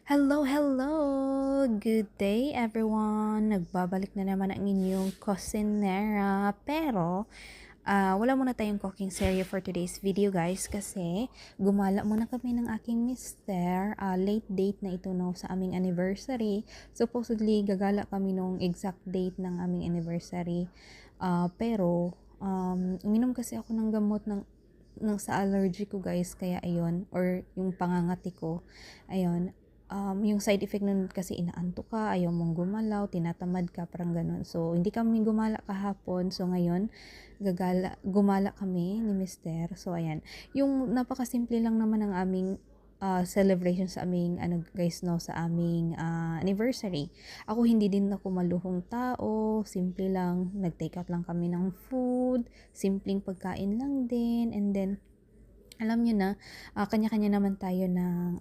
Hello, hello! Good day everyone! Nagbabalik na naman ang inyong Cosinera. Pero, wala muna tayong cooking serye for today's video guys kasi gumala muna kami ng aking mister. Late date na ito no, sa aming anniversary. Supposedly, gagala kami nung exact date ng aming anniversary. Pero, uminom kasi ako ng gamot ng sa allergy ko guys, kaya ayun, or yung pangangati ko, ayun, yung side effect nun kasi inaantok ka, ayaw mong gumalaw, tinatamad ka, parang ganun. So, hindi kami gumala kahapon. So, ngayon, gumala kami ni Mister. So, ayan. Yung napakasimple lang naman ng aming celebration sa aming, guys, no, sa aming anniversary. Ako, hindi din ako maluhong tao. Simple lang. Nag-take out lang kami ng food. Simpleng pagkain lang din. And then, alam nyo na, kanya-kanya naman tayo ng